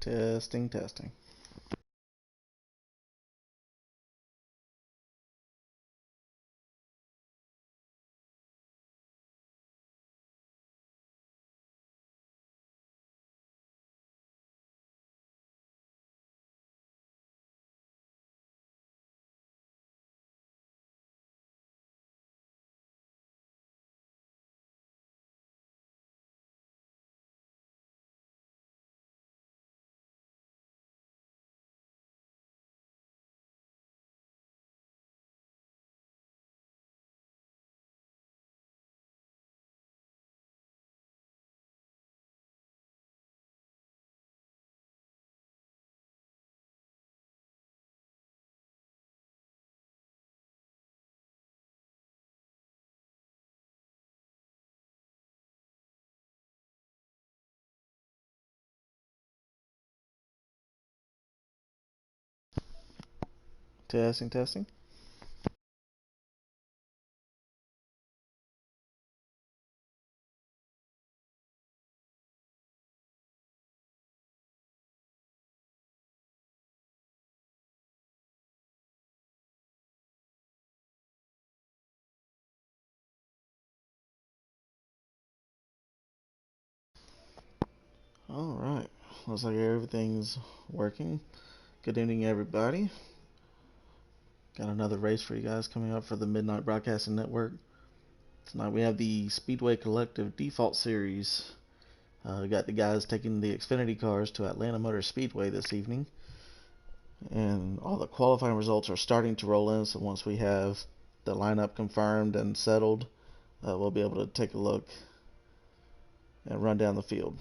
Testing, testing. Testing, testing. Alright. Looks like everything's working. Good evening, everybody. Got another race for you guys coming up for the Midnight Broadcasting Network. Tonight we have the Speedway Collective Default Series. We got the guys taking the Xfinity cars to Atlanta Motor Speedway this evening. And all the qualifying results are starting to roll in, so once we have the lineup confirmed and settled, we'll be able to take a look and run down the field.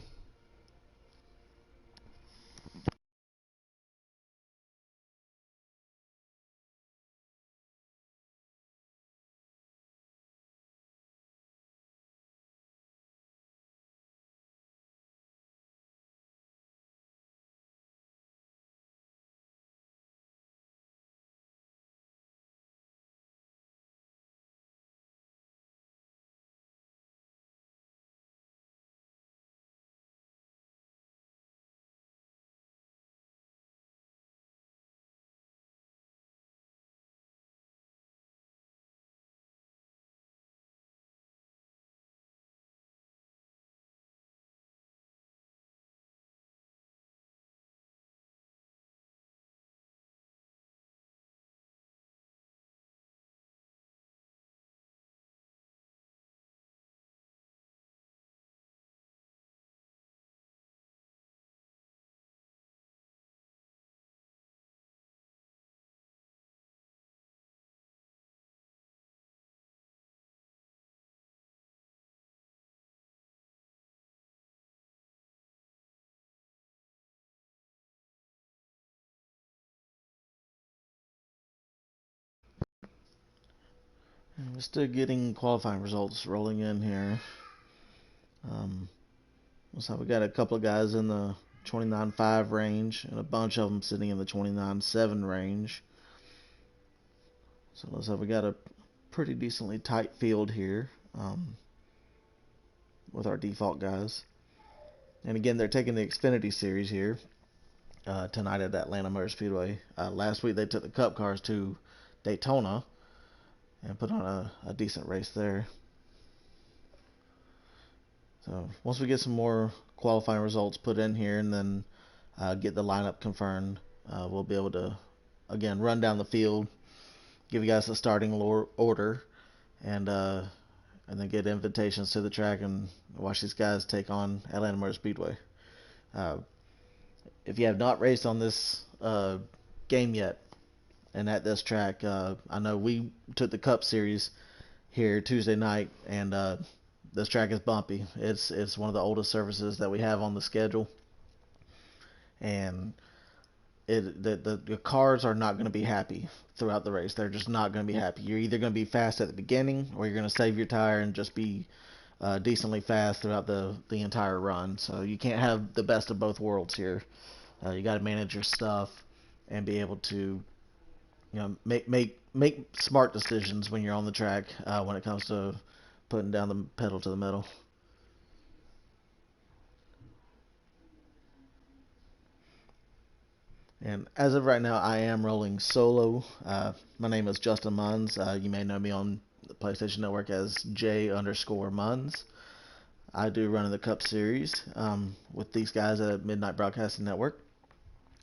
And we're still getting qualifying results rolling in here. Looks like we got a couple of guys in the 29.5 range and a bunch of them sitting in the 29.7 range. So looks like we got a pretty decently tight field here with our default guys. And again, they're taking the Xfinity Series here tonight at Atlanta Motor Speedway. Last week they took the Cup cars to Daytona and put on a decent race there. So once we get some more qualifying results put in here and then get the lineup confirmed, we'll be able to again run down the field, give you guys the starting order, and then get invitations to the track and watch these guys take on Atlanta Motor Speedway. Uh, if you have not raced on this game yet and at this track, I know we took the Cup Series here Tuesday night, and this track is bumpy. It's one of the oldest surfaces that we have on the schedule, and the cars are not going to be happy throughout the race. They're just not going to be happy. You're either going to be fast at the beginning, or you're going to save your tire and just be decently fast throughout the entire run. So you can't have the best of both worlds here. You got to manage your stuff and be able to make smart decisions when you're on the track when it comes to putting down the pedal to the metal. And as of right now, I am rolling solo. My name is Justin Munns. You may know me on the PlayStation Network as J_Munns. I do run in the Cup Series with these guys at Midnight Broadcasting Network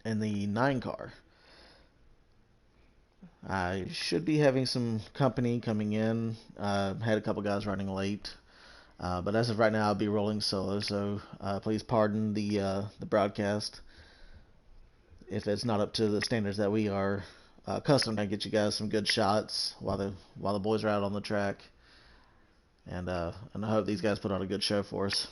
in the 9 car. I should be having some company coming in. Had a couple guys running late. But as of right now, I'll be rolling solo, so please pardon the broadcast if it's not up to the standards that we are accustomed to. Get you guys some good shots while the boys are out on the track, and I hope these guys put on a good show for us.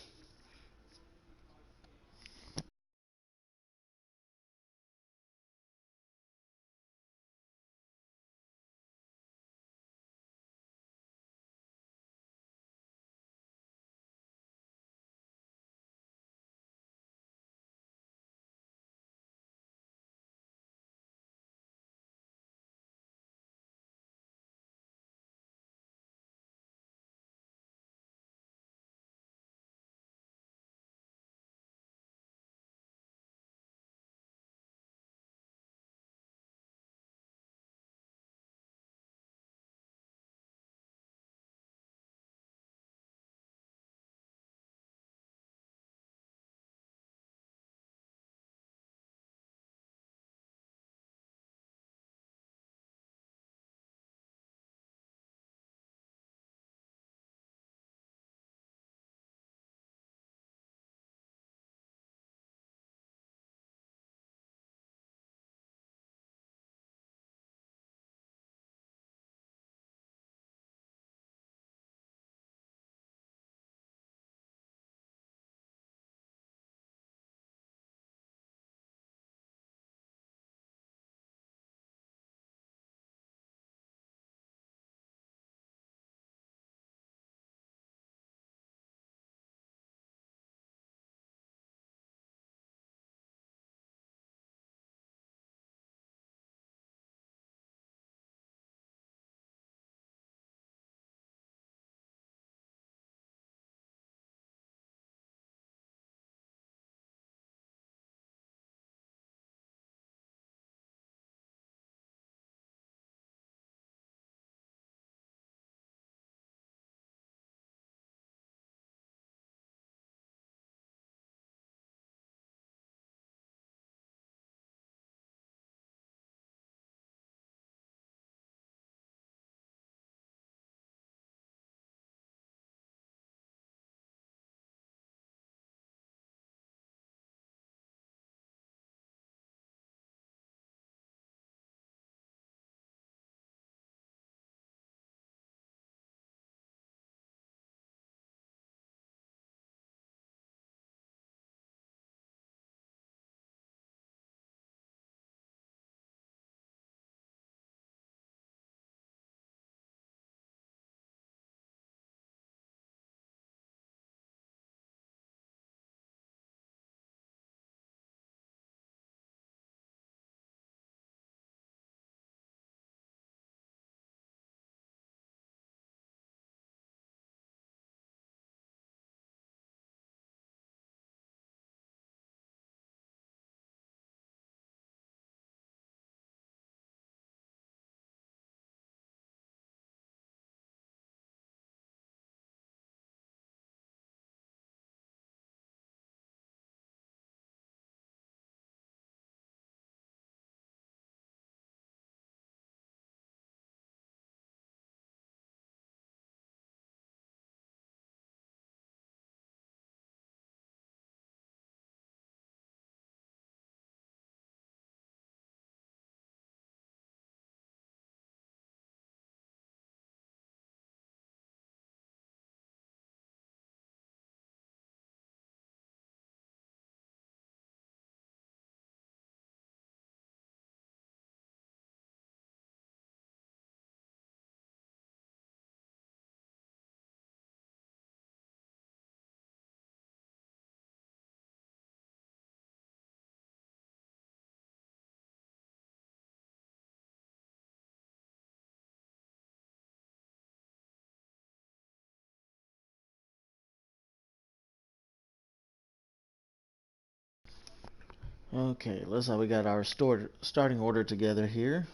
Okay, looks like we got our starting order together here.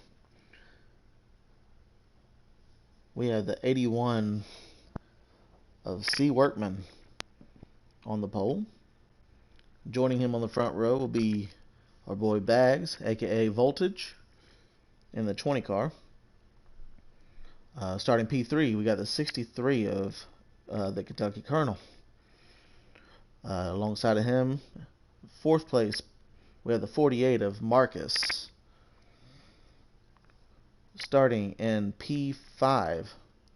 We have the 81 of C. Workman on the pole. Joining him on the front row will be our boy Bags, aka Voltage, in the 20 car. Starting P3, we got the 63 of the Kentucky Colonel. Alongside of him, fourth place, we have the 48 of Marcus. Starting in P5,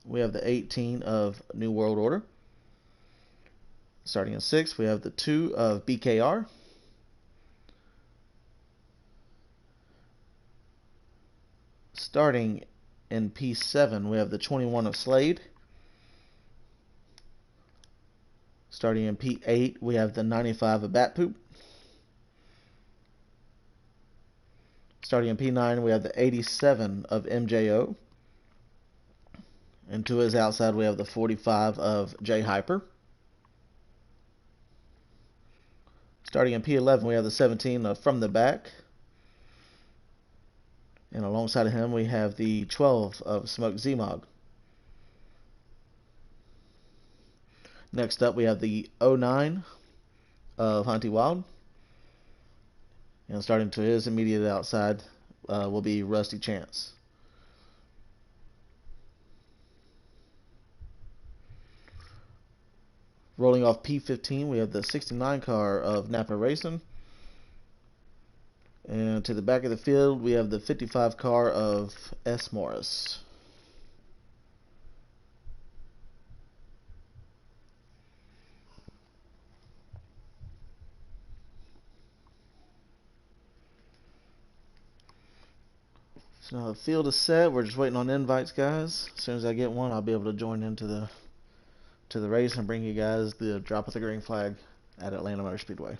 we have the 18 of New World Order. Starting in 6th, we have the 2 of BKR. Starting in P7, we have the 21 of Slade. Starting in P8, we have the 95 of Batpoop. Starting in P9, we have the 87 of MJO. And to his outside, we have the 45 of J Hyper. Starting in P11, we have the 17 of From the Back. And alongside of him, we have the 12 of Smoke Zmog. Next up, we have the 09 of Hunty Wild. And starting to his immediate outside will be Rusty Chance. Rolling off P15, we have the 69 car of Napa Racing. And to the back of the field, we have the 55 car of S. Morris. So now the field is set. We're just waiting on invites, guys. As soon as I get one, I'll be able to join into the race and bring you guys the drop of the green flag at Atlanta Motor Speedway.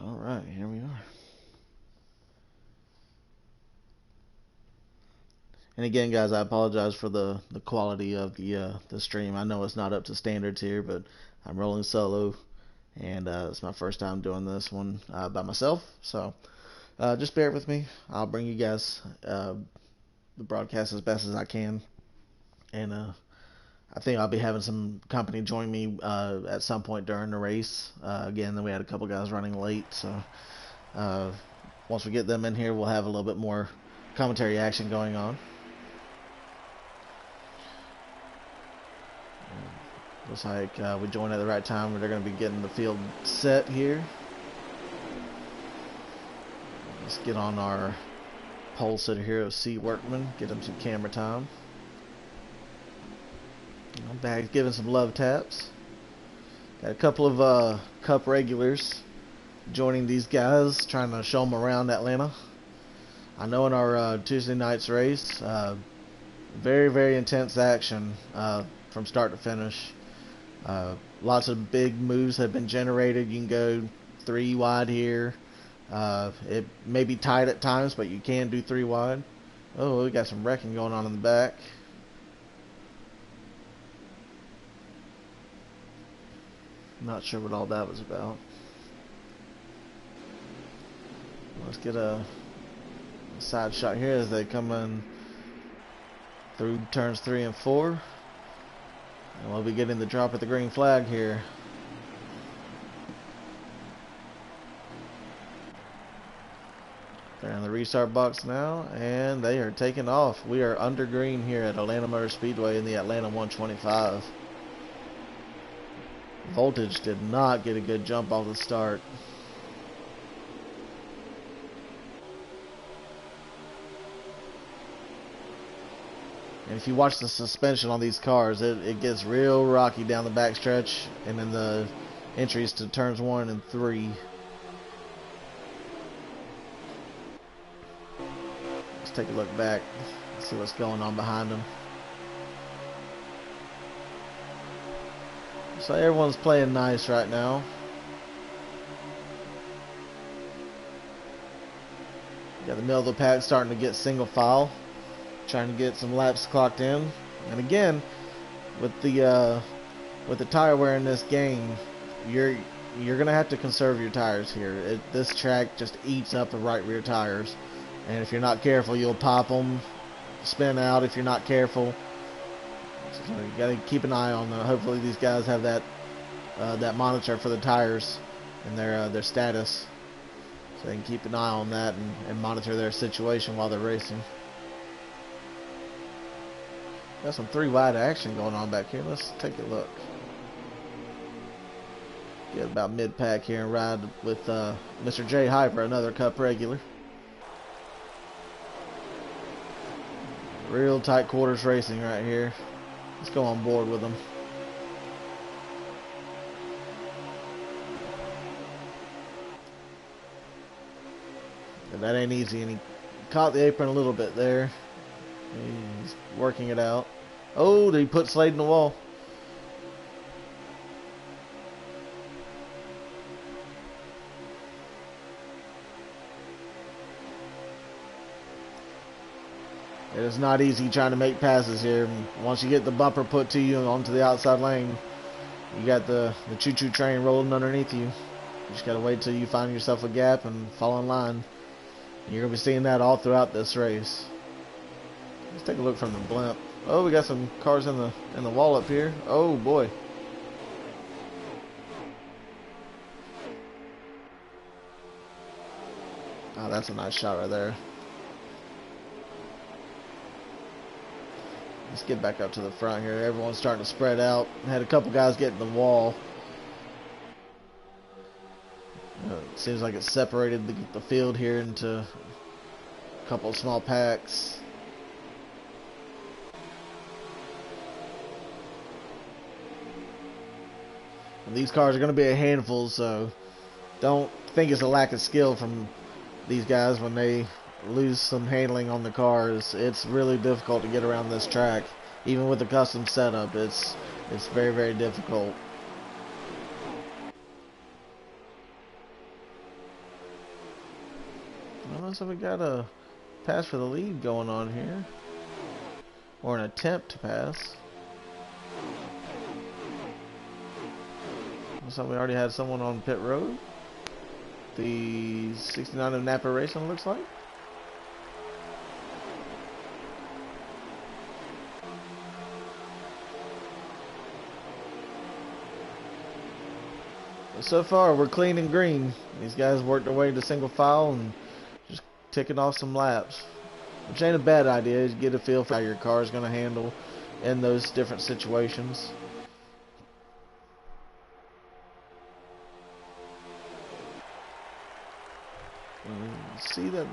All right, here we are. And again, guys, I apologize for the quality of the stream. I know it's not up to standards here, but I'm rolling solo, and it's my first time doing this one by myself. So just bear with me. I'll bring you guys the broadcast as best as I can, and I think I'll be having some company join me at some point during the race. Again, then we had a couple guys running late, so once we get them in here, we'll have a little bit more commentary action going on. Looks like we joined at the right time. They're going to be getting the field set here. Let's get on our pole sitter here of C. Workman. Get him some camera time. Bag's giving some love taps. Got a couple of Cup regulars joining these guys, trying to show them around Atlanta. I know in our Tuesday night's race, very, very intense action from start to finish. Lots of big moves have been generated. You can go 3 wide here. It may be tight at times, but you can do 3 wide. Oh, we got some wrecking going on in the back. Not sure what all that was about. Let's get a side shot here as they come in through turns 3 and 4. And we'll be getting the drop of the green flag here. They're in the restart box now, and they are taking off. We are under green here at Atlanta Motor Speedway in the Atlanta 125. Voltage did not get a good jump off the start. And if you watch the suspension on these cars, it gets real rocky down the backstretch and then the entries to turns 1 and 3. Let's take a look back, see what's going on behind them. So everyone's playing nice right now. Got the middle of the pack starting to get single file, trying to get some laps clocked in. And again, with the tire wear in this game, you're gonna have to conserve your tires here. This track just eats up the right rear tires, and if you're not careful, you'll pop them, spin out if you're not careful. So you gotta keep an eye on them. Hopefully these guys have that monitor for the tires and their status, so they can keep an eye on that and monitor their situation while they're racing. Got some 3 wide action going on back here. Let's take a look. Get about mid-pack here and ride with Mr. J. Hyper, another Cup regular. Real tight quarters racing right here. Let's go on board with them. And that ain't easy, and he caught the apron a little bit there. He's working it out. Oh, did he put Slade in the wall? It is not easy trying to make passes here. Once you get the bumper put to you onto the outside lane, you got the choo-choo train rolling underneath you. You just got to wait till you find yourself a gap and fall in line. You're going to be seeing that all throughout this race. Let's take a look from the blimp. Oh, we got some cars in the wall up here. Oh, boy. Oh, that's a nice shot right there. Let's get back up to the front here. Everyone's starting to spread out. Had a couple guys get in the wall. It seems like it separated the field here into a couple of small packs. And these cars are going to be a handful, so don't think it's a lack of skill from these guys when they lose some handling on the cars. It's really difficult to get around this track. Even with the custom setup, it's very, very difficult. Well, so we got a pass for the lead going on here, or an attempt to pass. Looks like we already had someone on pit road. The 69 of Napa Racing, looks like. So far, we're clean and green. These guys worked their way to single file and just ticking off some laps, which ain't a bad idea. You get a feel for how your car is going to handle in those different situations. See that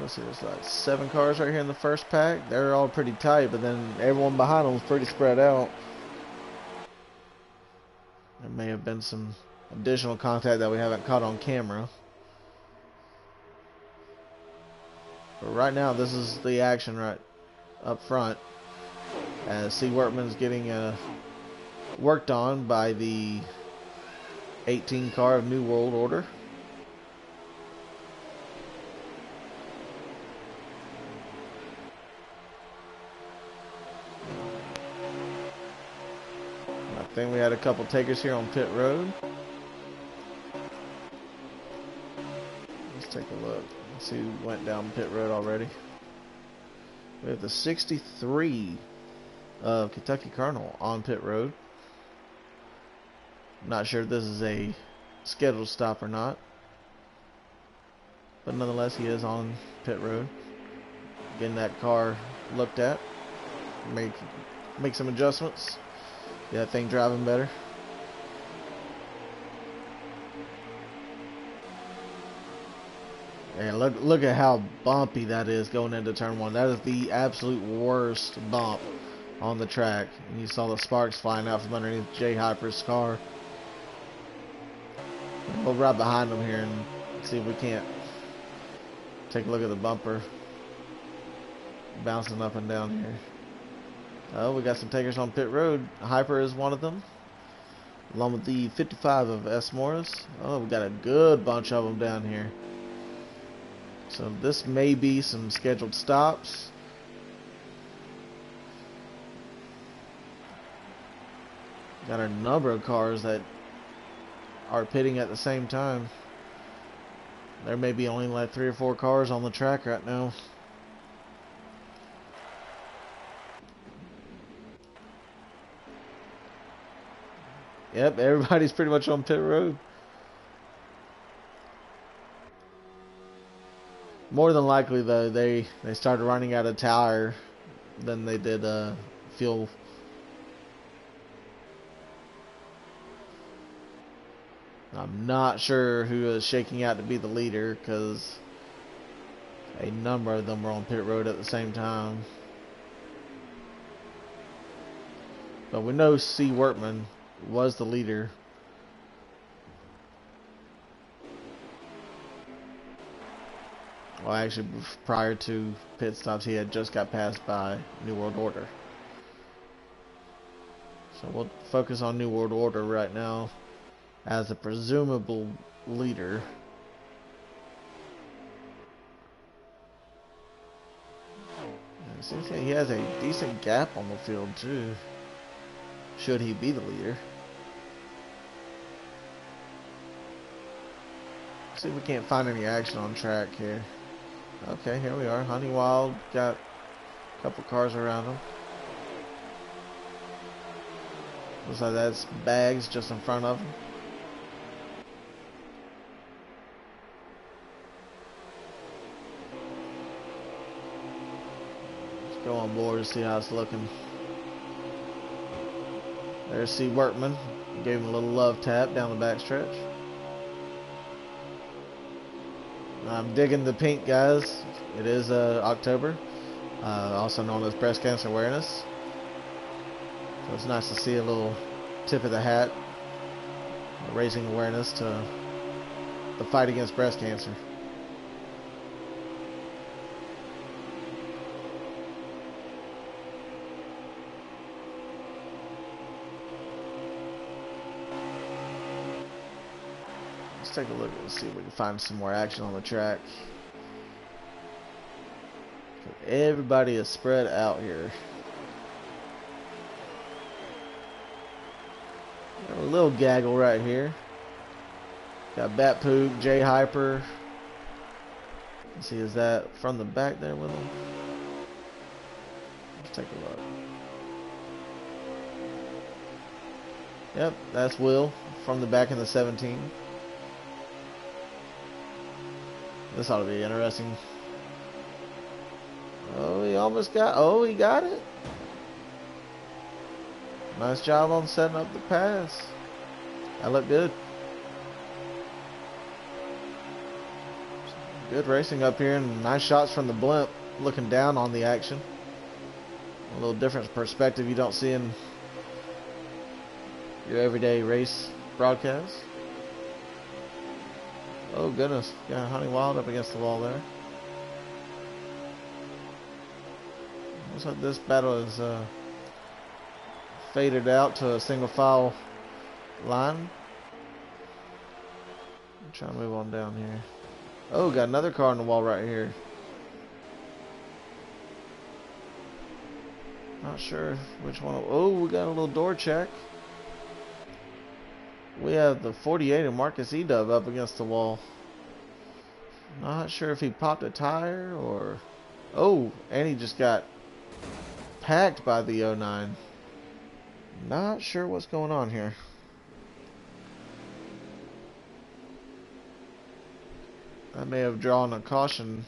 let's see, there's like 7 cars right here in the first pack. They're all pretty tight, but then everyone behind them is pretty spread out. There may have been some additional contact that we haven't caught on camera. But right now, this is the action right up front, as C. Workman's getting worked on by the 18 car of New World Order. I think we had a couple takers here on pit road. Let's take a look. Let's see who went down pit road already. We have the 63 of Kentucky Colonel on pit road. Not sure if this is a scheduled stop or not, but nonetheless, he is on pit road, getting that car looked at, make some adjustments, get that thing driving better. And look at how bumpy that is going into turn 1. That is the absolute worst bump on the track. And you saw the sparks flying out from underneath Jay Hyper's car. We'll ride behind him here and see if we can't take a look at the bumper. bouncing up and down here. Oh, we got some takers on pit road. Hyper is one of them, along with the 55 of S. Morris. Oh, we got a good bunch of them down here. So this may be some scheduled stops. Got a number of cars that are pitting at the same time. There may be only like 3 or 4 cars on the track right now. Yep, everybody's pretty much on pit road. More than likely, though, they started running out of tire than they did fuel. I'm not sure who is shaking out to be the leader, because a number of them were on pit road at the same time. But we know C. Workman was the leader. Well, actually, prior to pit stops, he had just got passed by New World Order. So we'll focus on New World Order right now as a presumable leader. It seems like he has a decent gap on the field too, should he be the leader. See if we can't find any action on track here. Okay, here we are. Honey Wild got a couple cars around him. Looks like that's Bags just in front of him. Let's go on board and see how it's looking. There's C. Workman. Gave him a little love tap down the backstretch. I'm digging the pink, guys. It is October, also known as Breast Cancer Awareness. So it's nice to see a little tip of the hat, raising awareness to the fight against breast cancer. Let's take a look and see if we can find some more action on the track. Everybody is spread out here. Got a little gaggle right here. Got Bat Poop, J Hyper. Let's see, is that from the back there with him? Let's take a look. Yep, that's Will from the back in the 17. This ought to be interesting. Oh, he almost got... Oh, he got it. Nice job on setting up the pass. That looked good. Good racing up here, and nice shots from the blimp, looking down on the action. A little different perspective you don't see in your everyday race broadcast. Oh goodness, got Honey Wild up against the wall there. Looks like this battle is faded out to a single file line. I'm trying to move on down here. Oh, got another car on the wall right here. Not sure which one. Oh, we got a little door check. We have the 48 of Marcus Edub up against the wall. Not sure if he popped a tire or... Oh, and he just got packed by the 09. Not sure what's going on here. That may have drawn a caution.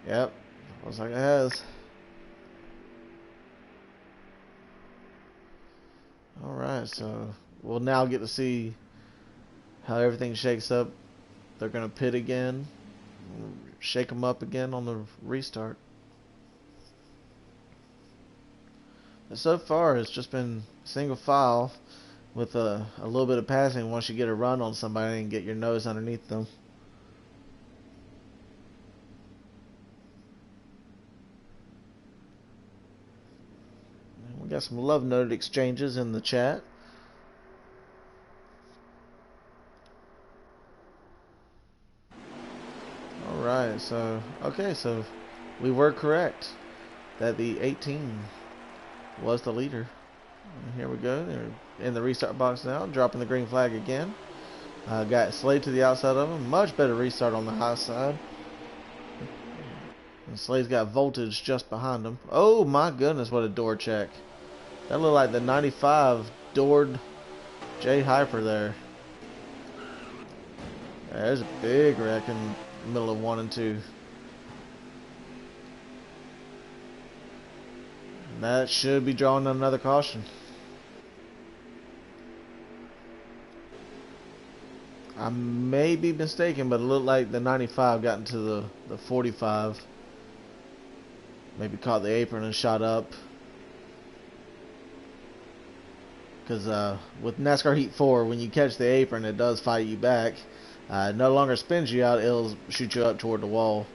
Yep, looks like it has. Alright, so we'll now get to see how everything shakes up. They're going to pit again. Shake them up again on the restart. But so far, it's just been single file with a little bit of passing once you get a run on somebody and get your nose underneath them. got some love note exchanges in the chat. Alright, so we were correct that the 18 was the leader. And here we go. They're in the restart box now, dropping the green flag again. Got Slade to the outside of him. Much better restart on the high side. And Slade's got voltage just behind him. Oh my goodness, what a door check. That looked like the 95 doored Jay Hyper there. There's a big wreck in the middle of 1 and 2. And that should be drawing another caution. I may be mistaken, but it looked like the 95 got into the 45. Maybe caught the apron and shot up. Because with NASCAR Heat 4, when you catch the apron, it does fight you back. It no longer spins you out, it'll shoot you up toward the wall.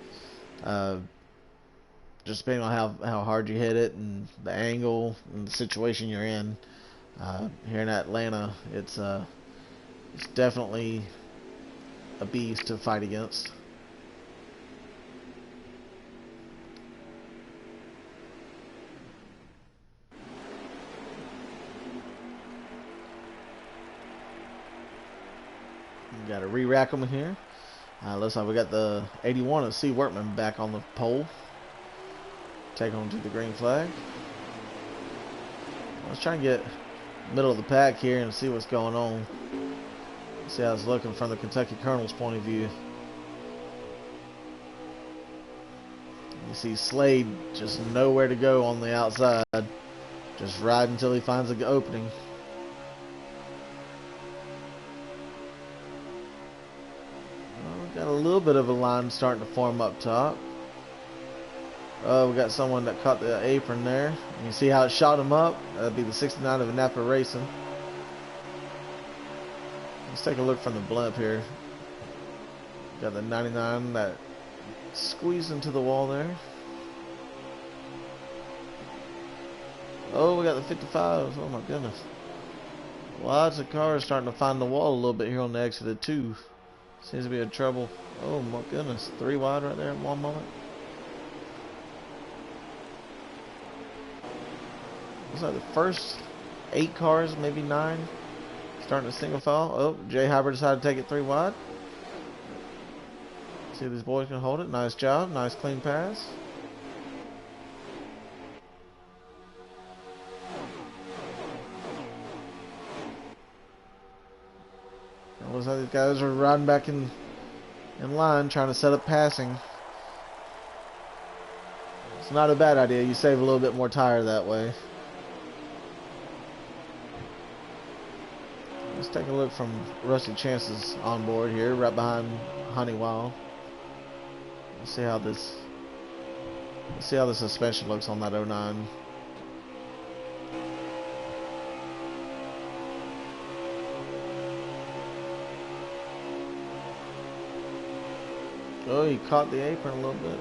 Just depending on how hard you hit it and the angle and the situation you're in. Here in Atlanta, it's definitely a beast to fight against. Got to re-rack them here. Looks like we got the 81 of C. Workman back on the pole. Take them to the green flag. Let's try and get middle of the pack here and see what's going on. See how it's looking from the Kentucky Colonel's point of view. You see Slade just nowhere to go on the outside. Just ride until he finds an opening. Got a little bit of a line starting to form up top. Oh, we got someone that caught the apron there. You see how it shot him up? That'd be the 69 of Napa Racing. Let's take a look from the blimp here. Got the 99 that squeezed into the wall there. Oh, we got the 55. Oh my goodness. Lots of cars starting to find the wall a little bit here on the exit of 2. Seems to be in trouble. Oh my goodness. 3 wide right there at one moment. Looks like the first 8 cars, maybe 9, starting to single file. Oh, Jay Hyper decided to take it 3 wide. See if these boys can hold it. Nice job. Nice clean pass. It looks like these guys are riding back in line, trying to set up passing. It's not a bad idea. You save a little bit more tire that way. Let's take a look from Rusty Chance's on board here, right behind Honeywell. Let's see how the suspension looks on that 09. Oh, he caught the apron a little bit.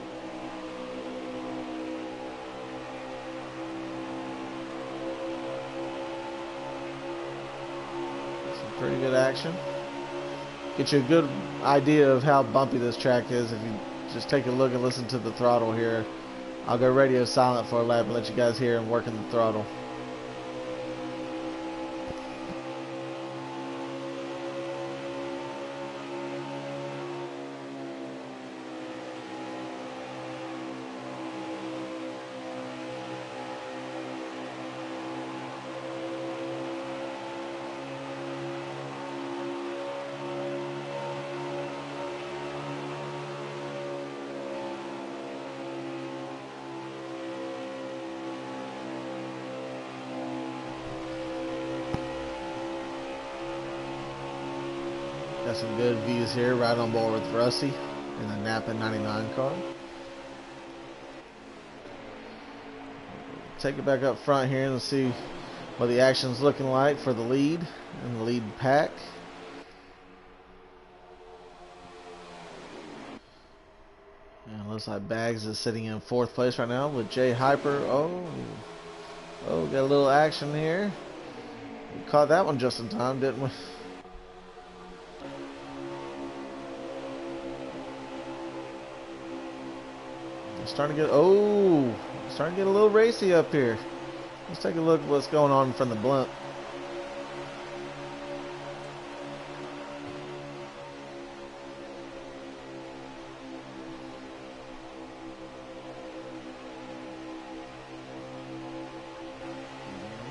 Some pretty good action. Get you a good idea of how bumpy this track is if you just take a look and listen to the throttle here. I'll go radio silent for a lap and let you guys hear him working the throttle. Got some good views here, right on board with Rusty in the Napa 99 car. Take it back up front here and see what the action's looking like for the lead and the lead pack. And it looks like Bags is sitting in 4th place right now with Jay Hyper. Oh, got a little action here. We caught that one just in time, didn't we? Starting to get starting to get a little racy up here. Let's take a look at what's going on from the blimp.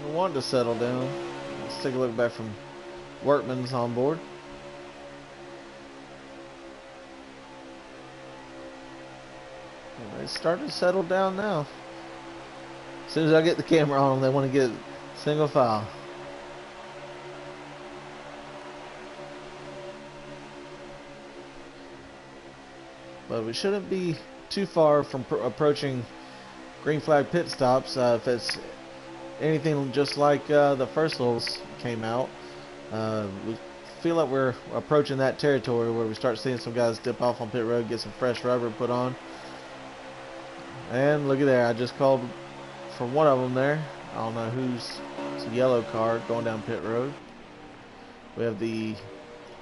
I want to settle down. Let's take a look back from Workman's on board. They started to settle down now. As soon as I get the camera on them, they want to get single file. But we shouldn't be too far from approaching green flag pit stops. If it's anything just like the first levels came out, we feel like we're approaching that territory where we start seeing some guys dip off on pit road, get some fresh rubber put on. And look at there, I just called for one of them there. I don't know who's, it's a yellow car going down pit road. We have the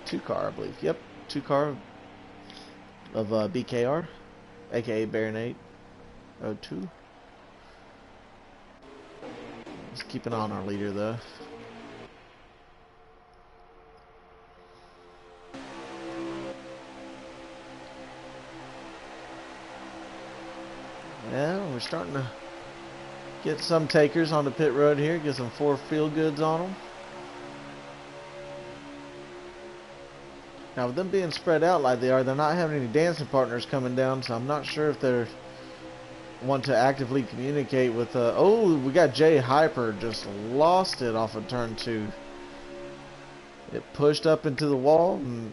2 car, I believe. Yep, 2 car of BKR, aka Baronade 02. Let's keep an eye on our leader though. Yeah, we're starting to get some takers on the pit road here, get some 4 feel goods on them. Now with them being spread out like they are, they're not having any dancing partners coming down, so I'm not sure if they're want to actively communicate with oh, we got Jay Hyper just lost it off of turn 2. It pushed up into the wall and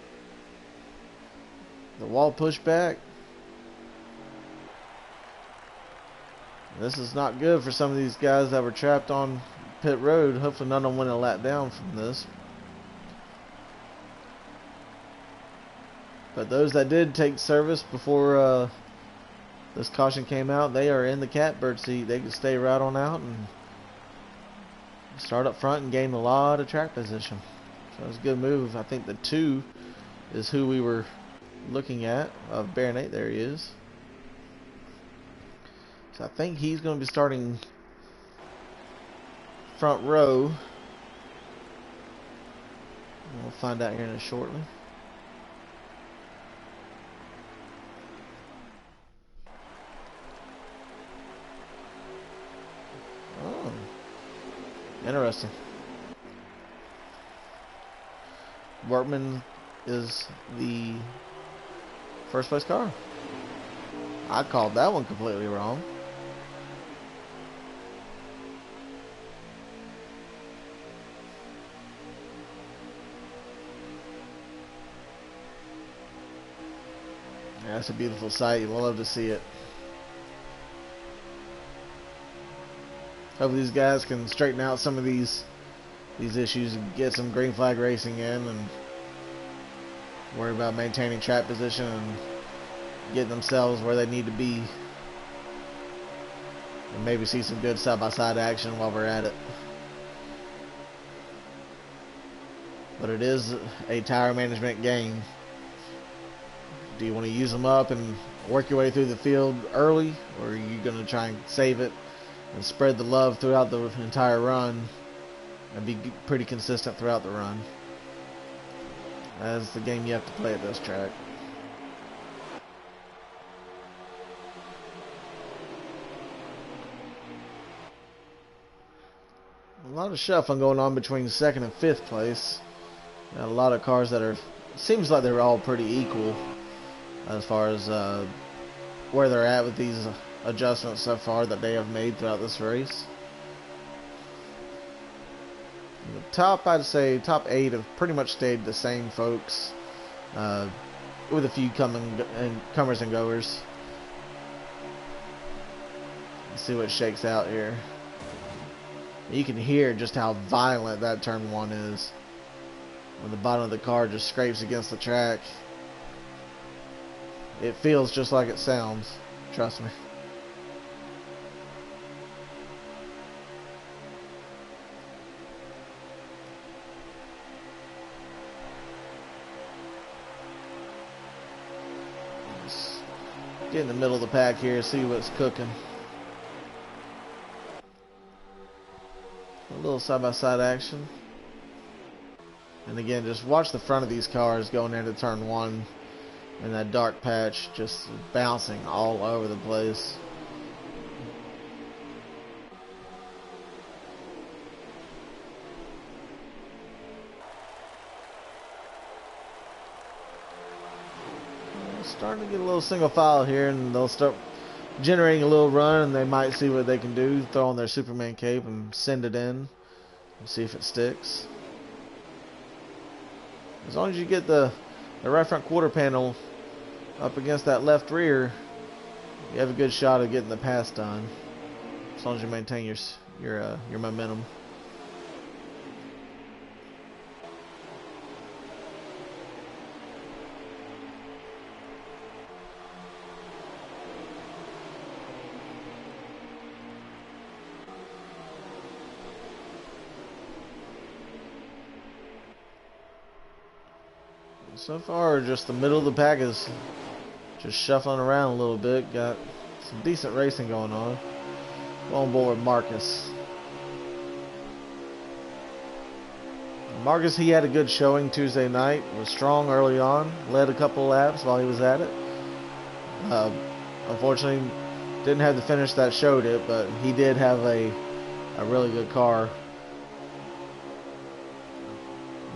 the wall pushed back. This is not good for some of these guys that were trapped on pit road. Hopefully none of them went a lap down from this. But those that did take service before this caution came out, they are in the catbird seat. They can stay right on out and start up front and gain a lot of track position. So it was a good move. I think the 2 is who we were looking at. Baronate, there he is. So I think he's going to be starting front row. We'll find out here shortly. Oh, interesting. Workman is the first place car. I called that one completely wrong. Yeah, that's a beautiful sight. You'll love to see it. Hope these guys can straighten out some of these issues and get some green flag racing in and worry about maintaining track position and getting themselves where they need to be. And maybe see some good side-by-side action while we're at it. But it is a tire management game. Do you want to use them up and work your way through the field early, or are you going to try and save it and spread the love throughout the entire run and be pretty consistent throughout the run? That's the game you have to play at this track. A lot of shuffling going on between 2nd and 5th place. Got a lot of cars that are, seems like they're all pretty equal as far as where they're at with these adjustments so far that they have made throughout this race. The top, I'd say, top 8 have pretty much stayed the same, folks, with a few comers and goers. Let's see what shakes out here. You can hear just how violent that turn 1 is when the bottom of the car just scrapes against the track. It feels just like it sounds, trust me. Get in the middle of the pack here, see what's cooking. A little side-by-side action. And again, just watch the front of these cars going into turn 1 in that dark patch, just bouncing all over the place. Starting to get a little single file here, and they'll start generating a little run, and they might see what they can do, throw on their Superman cape and send it in and see if it sticks. As long as you get the right front quarter panel up against that left rear, you have a good shot of getting the pass done, as long as you maintain your momentum. So far, just the middle of the pack is just shuffling around a little bit. Got some decent racing going on. On board Marcus. Marcus, he had a good showing Tuesday night. Was strong early on. Led a couple laps while he was at it. Unfortunately, didn't have the finish that showed it, but he did have a really good car.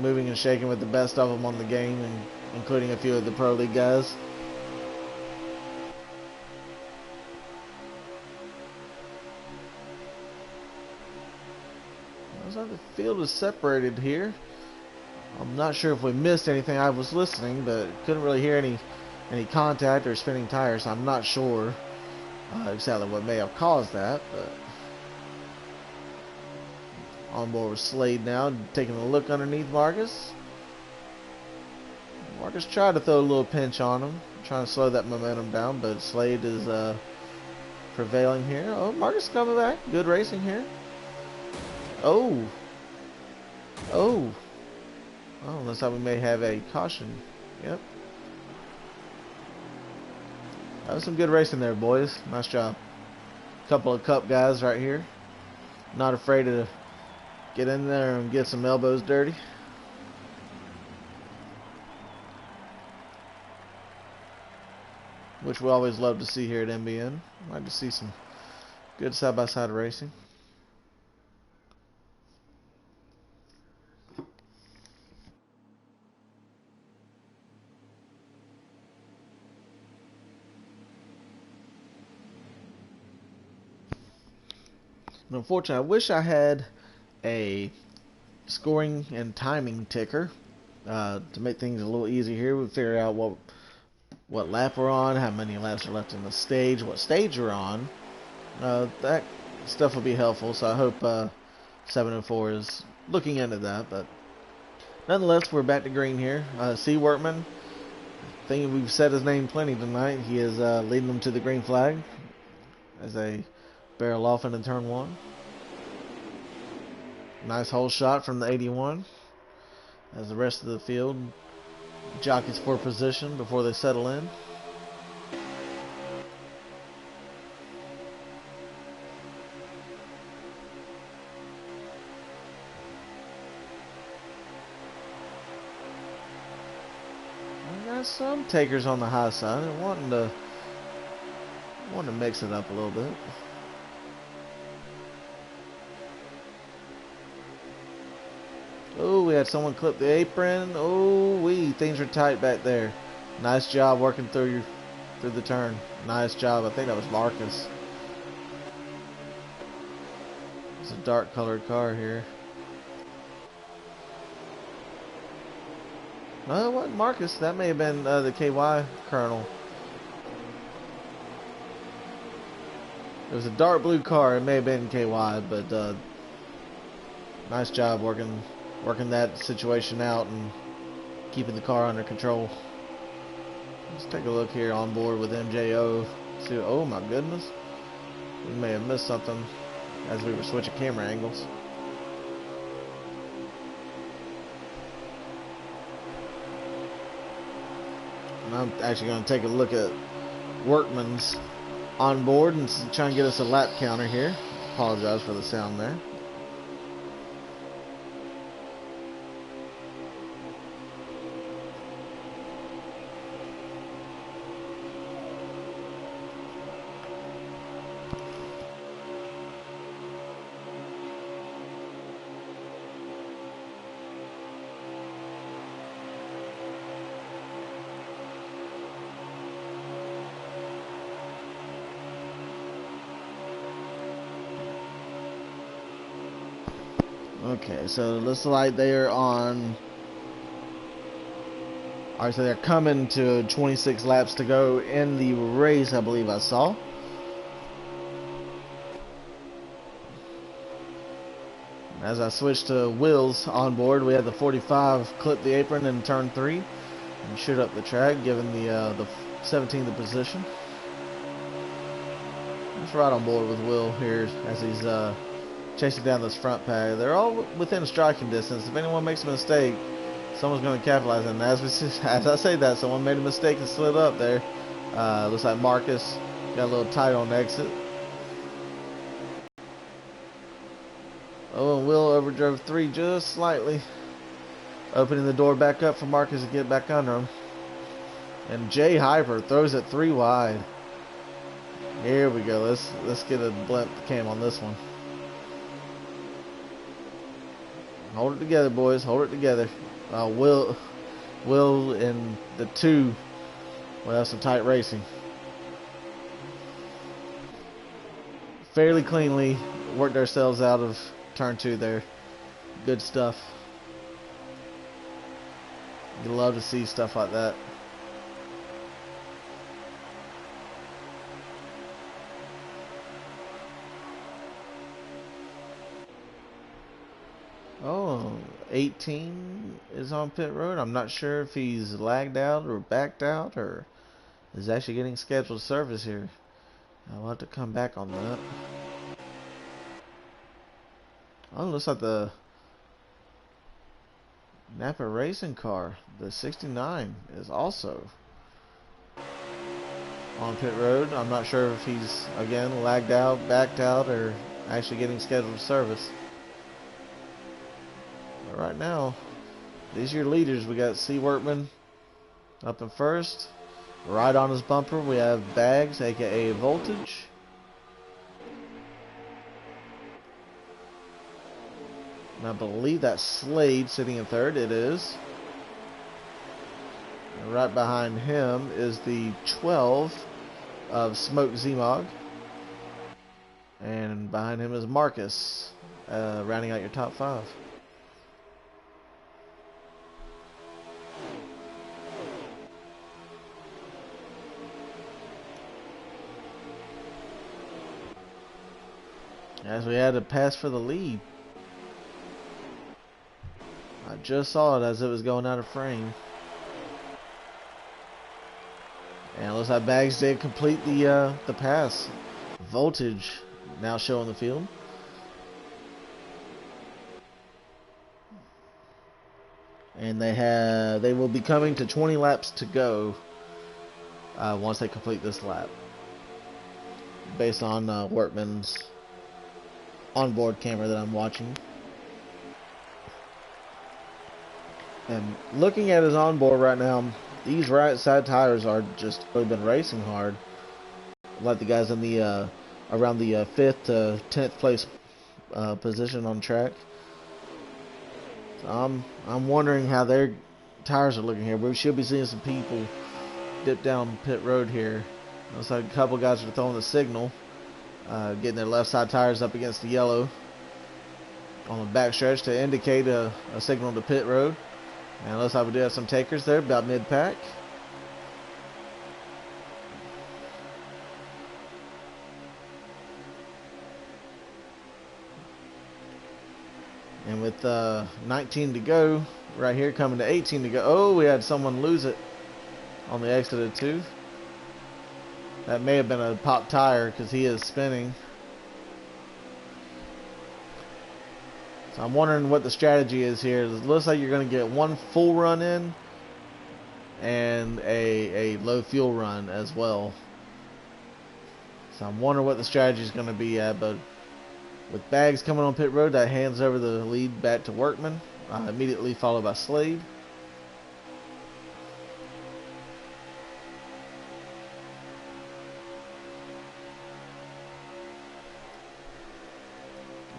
Moving and shaking with the best of them on the game, and including a few of the Pro League guys. Looks like the field is separated here. I'm not sure if we missed anything. I was listening, but couldn't really hear any contact or spinning tires. So I'm not sure exactly what may have caused that, but on board with Slade now, taking a look underneath Marcus. Marcus tried to throw a little pinch on him, trying to slow that momentum down, but Slade is prevailing here. Oh, Marcus coming back. Good racing here. Oh, looks like we may have a caution. Yep. That was some good racing there, boys. Nice job. Couple of Cup guys right here. Not afraid to get in there and get some elbows dirty. Which we always love to see here at MBN. Like to see some good side-by-side racing. And unfortunately, I wish I had a scoring and timing ticker to make things a little easier here. We figure out what lap we're on, how many laps are left in the stage, what stage we're on. That stuff will be helpful, so I hope 704 is looking into that. But nonetheless, we're back to green here. C. Workman, I think we've said his name plenty tonight. He is leading them to the green flag as they barrel off into turn 1. Nice hole shot from the 81 as the rest of the field jockeys for position before they settle in. I got some takers on the high side. I'm wanting to mix it up a little bit. Oh, we had someone clip the apron. Oh, things are tight back there. Nice job working through the turn. Nice job. I think that was Marcus. It's a dark colored car here. No, it wasn't Marcus. That may have been the KY Colonel. It was a dark blue car. It may have been KY, but nice job working that situation out and keeping the car under control. Let's take a look here on board with MJO. See, oh my goodness, we may have missed something as we were switching camera angles. And I'm actually going to take a look at workman's on board and trying to get us a lap counter here. Apologize for the sound there. Okay, so it looks like they are on. Alright, so they're coming to 26 laps to go in the race, I believe I saw. As I switch to Will's on board, we had the 45 clip the apron in turn 3 and shoot up the track, giving the 17th the position. Just right on board with Will here as he's chasing down this front pack. They're all within striking distance. If anyone makes a mistake, someone's going to capitalize. And as I say that, someone made a mistake and slid up there. Looks like Marcus got a little tight on the exit. Oh, and Will overdrove 3 just slightly, opening the door back up for Marcus to get back under him. And Jay Hyper throws it 3 wide. Here we go. Let's get a blimp cam on this one. Hold it together, boys. Hold it together. Will and the 2 will have some tight racing. Fairly cleanly worked ourselves out of turn 2 there. Good stuff. You love to see stuff like that. Oh, 18 is on pit road. I'm not sure if he's lagged out or backed out or is actually getting scheduled service here. I'll have to come back on that. Oh, looks like the Napa racing car, the 69, is also on pit road. I'm not sure if he's, again, lagged out, backed out, or actually getting scheduled service. But right now, these are your leaders. We got C. Workman up in first. Right on his bumper, we have Bags, aka Voltage. And I believe that's Slade sitting in third. It is. And right behind him is the 12 of Smoke Zmog. And behind him is Marcus, rounding out your top 5. As we had a pass for the lead. I just saw it as it was going out of frame. And it looks like Bags did complete the pass. Voltage now showing the field. And they will be coming to 20 laps to go once they complete this lap. Based on Workman's onboard camera that I'm watching. And looking at his onboard right now, these right side tires are just really been racing hard. Like the guys in the around the 5th to 10th place position on track. So I'm wondering how their tires are looking here. We should be seeing some people dip down pit road here. Looks like a couple guys are throwing the signal. Getting their left side tires up against the yellow on the back stretch to indicate a signal to pit road. And it looks like we do have some takers there about mid-pack. And with 19 to go, right here coming to 18 to go. Oh, we had someone lose it on the exit of 2. That may have been a pop tire because he is spinning. So I'm wondering what the strategy is here. It looks like you're going to get one full run in and a low fuel run as well. So I'm wondering what the strategy is going to be at, but with Bags coming on pit road, that hands over the lead back to Workman, immediately followed by Slade.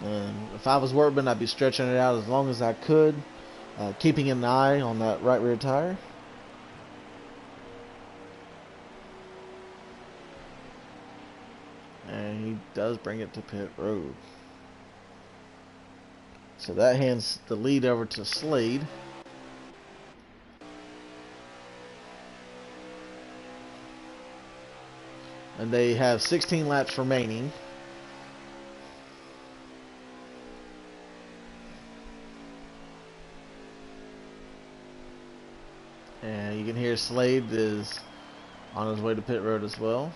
And if I was Workman, I'd be stretching it out as long as I could, keeping an eye on that right rear tire. And he does bring it to pit road. So that hands the lead over to Slade. And they have 16 laps remaining. And you can hear Slade is on his way to pit road as well.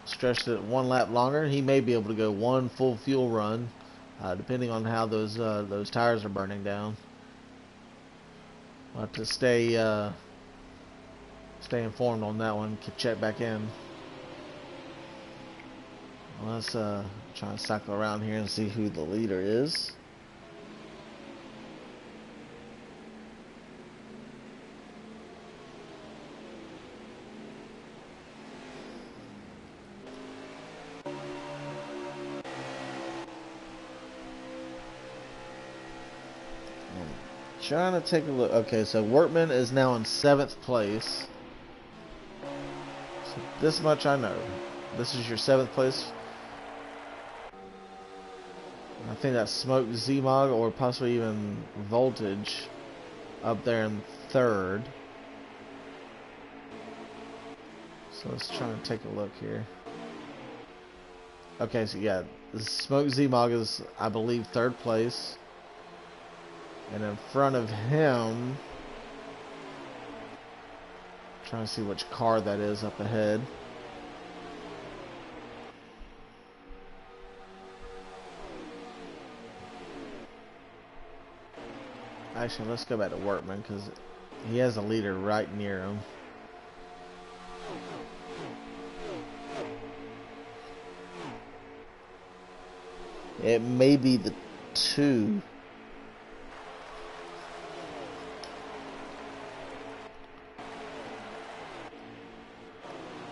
Stretched it one lap longer. He may be able to go one full fuel run, depending on how those tires are burning down. We'll have to stay informed on that one. Check back in. Well, let's try and cycle around here and see who the leader is. Trying to take a look. Okay, so Workman is now in 7th place. So this much I know. This is your 7th place. I think that's Smoke Z-Mog or possibly even Voltage up there in 3rd. So let's try and take a look here. Okay, so yeah, Smoke Z-Mog is, I believe, 3rd place. And in front of him, trying to see which car that is up ahead. Actually, let's go back to Workman because he has a leader right near him. It may be the 2.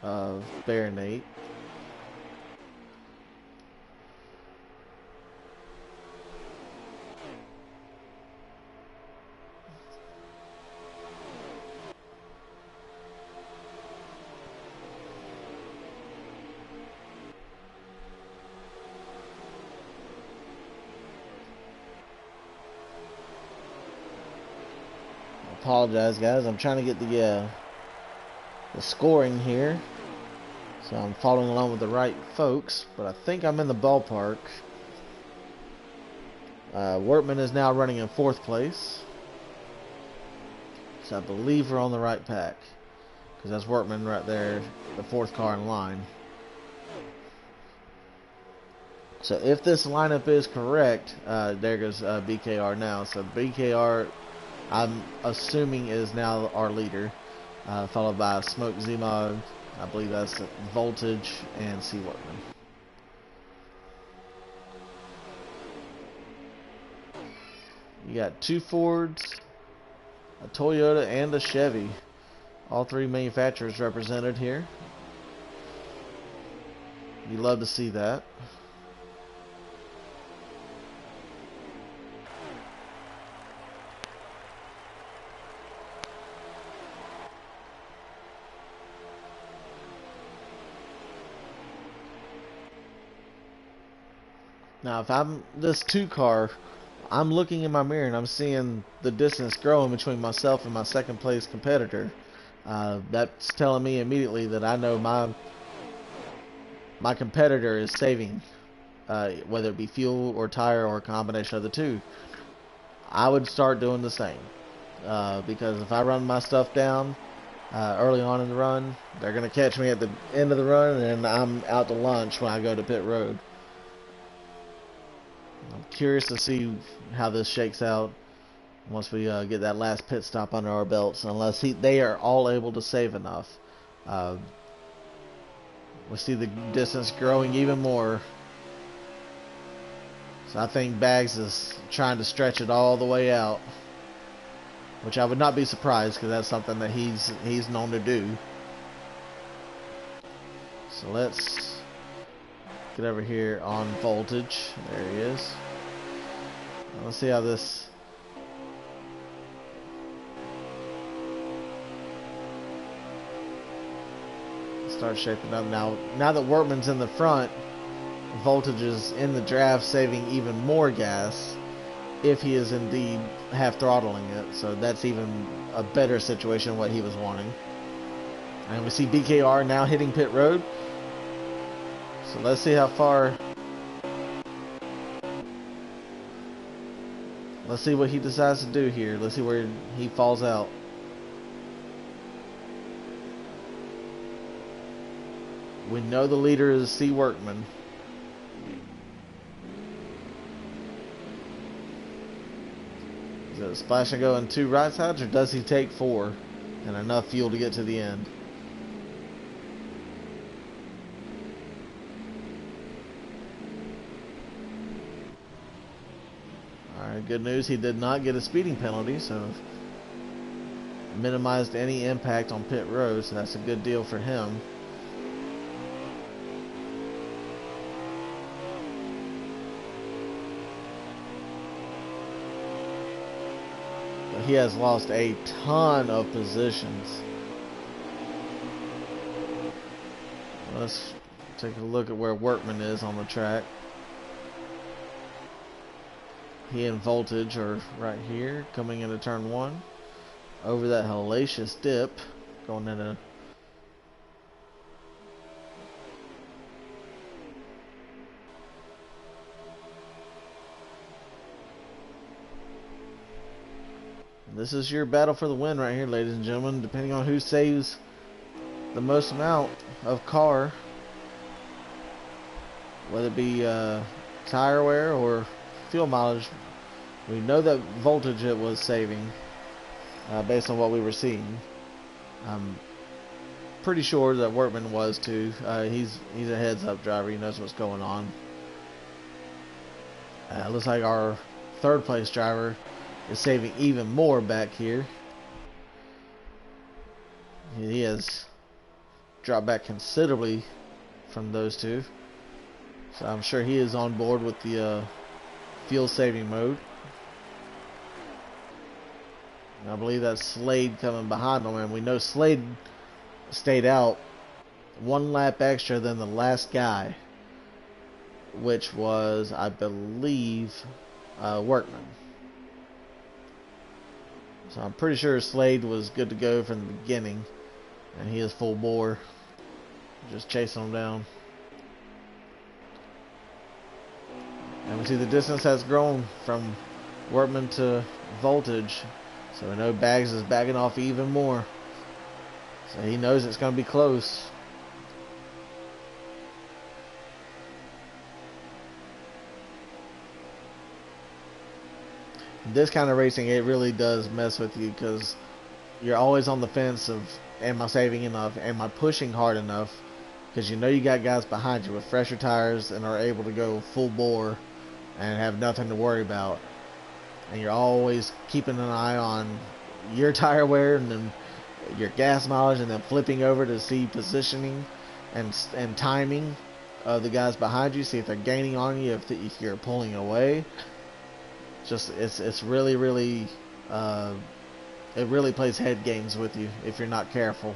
Of Baronate. I apologize, guys. I'm trying to get the scoring here. So I'm following along with the right folks, but I think I'm in the ballpark. Workman is now running in 4th place. So I believe we're on the right pack. Because that's Workman right there, the 4th car in line. So if this lineup is correct, there goes BKR now. So BKR, I'm assuming, is now our leader. Followed by Smoke Z-Mod. I believe that's Voltage and C. Workman. You got 2 Fords, a Toyota, and a Chevy. All 3 manufacturers represented here. You love to see that. Now, if I'm this 2 car, I'm looking in my mirror and I'm seeing the distance growing between myself and my 2nd place competitor. That's telling me immediately that I know my competitor is saving, whether it be fuel or tire or a combination of the 2. I would start doing the same, because if I run my stuff down early on in the run, they're going to catch me at the end of the run and I'm out to lunch when I go to pit road. I'm curious to see how this shakes out once we get that last pit stop under our belts, unless they are all able to save enough. We see the distance growing even more. So I think Bags is trying to stretch it all the way out, which I would not be surprised because that's something that he's known to do. So let's get over here on voltage. There he is. Let's see how this starts shaping up. Now that Workman's in the front, Voltage is in the draft, saving even more gas if he is indeed half throttling it. So that's even a better situation what he was wanting. And we see BKR now hitting pit road. So let's see how far. Let's see what he decides to do here. Let's see where he falls out. We know the leader is C. Workman. Is it a splash and go in 2 right sides, or does he take 4 and enough fuel to get to the end? Alright, good news, he did not get a speeding penalty, so minimized any impact on pit road, so that's a good deal for him. But he has lost a ton of positions. Let's take a look at where Workman is on the track. He and Voltage are right here, coming into turn 1. Over that hellacious dip, going into this is your battle for the win right here, ladies and gentlemen. Depending on who saves the most amount of car, whether it be tire wear or fuel mileage. We know that Voltage it was saving based on what we were seeing. I'm pretty sure that Workman was too. He's a heads-up driver. He knows what's going on. Looks like our 3rd place driver is saving even more back here. He has dropped back considerably from those two. So I'm sure he is on board with the fuel saving mode. And I believe that's Slade coming behind him, and we know Slade stayed out 1 lap extra than the last guy, which was, I believe, Workman. So I'm pretty sure Slade was good to go from the beginning, and he is full bore, just chasing him down. And we see the distance has grown from Workman to Voltage, so we know Bags is backing off even more. So he knows it's going to be close. This kind of racing, it really does mess with you, because you're always on the fence of, am I saving enough? Am I pushing hard enough? Because you know you got guys behind you with fresher tires and are able to go full bore and have nothing to worry about. And you're always keeping an eye on your tire wear and then your gas mileage, and then flipping over to see positioning and timing of the guys behind you, see if they're gaining on you, if you're pulling away. Just it's really it really plays head games with you if you're not careful.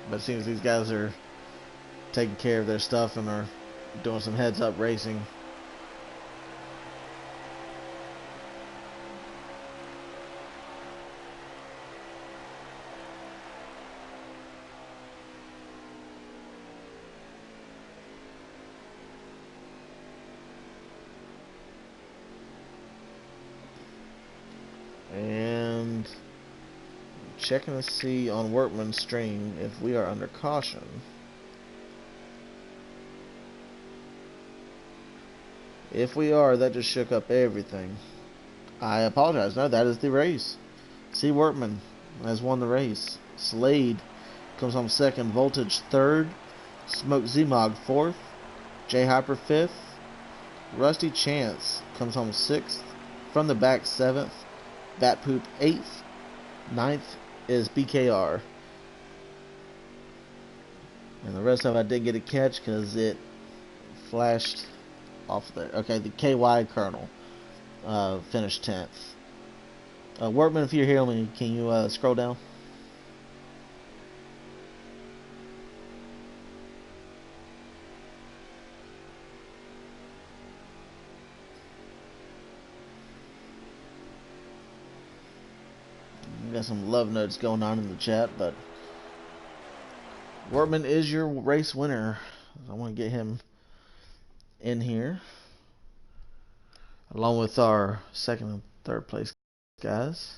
But it seems these guys are taking care of their stuff and are doing some heads-up racing. And checking to see on Workman's stream if we are under caution. If we are, that just shook up everything. I apologize. No, that is the race. C. Workman has won the race. Slade comes home second. Voltage third. Smoke Zmog fourth. J Hyper fifth. Rusty Chance comes home sixth. From the back seventh. Bat Poop eighth. Ninth is BKR. And the rest of it I didn't get a catch because it flashed off there. Okay, the KY Colonel finished 10th. Workman, if you're here, can you scroll down? We got some love notes going on in the chat, but Workman is your race winner. I want to get him in here, along with our second and third place guys.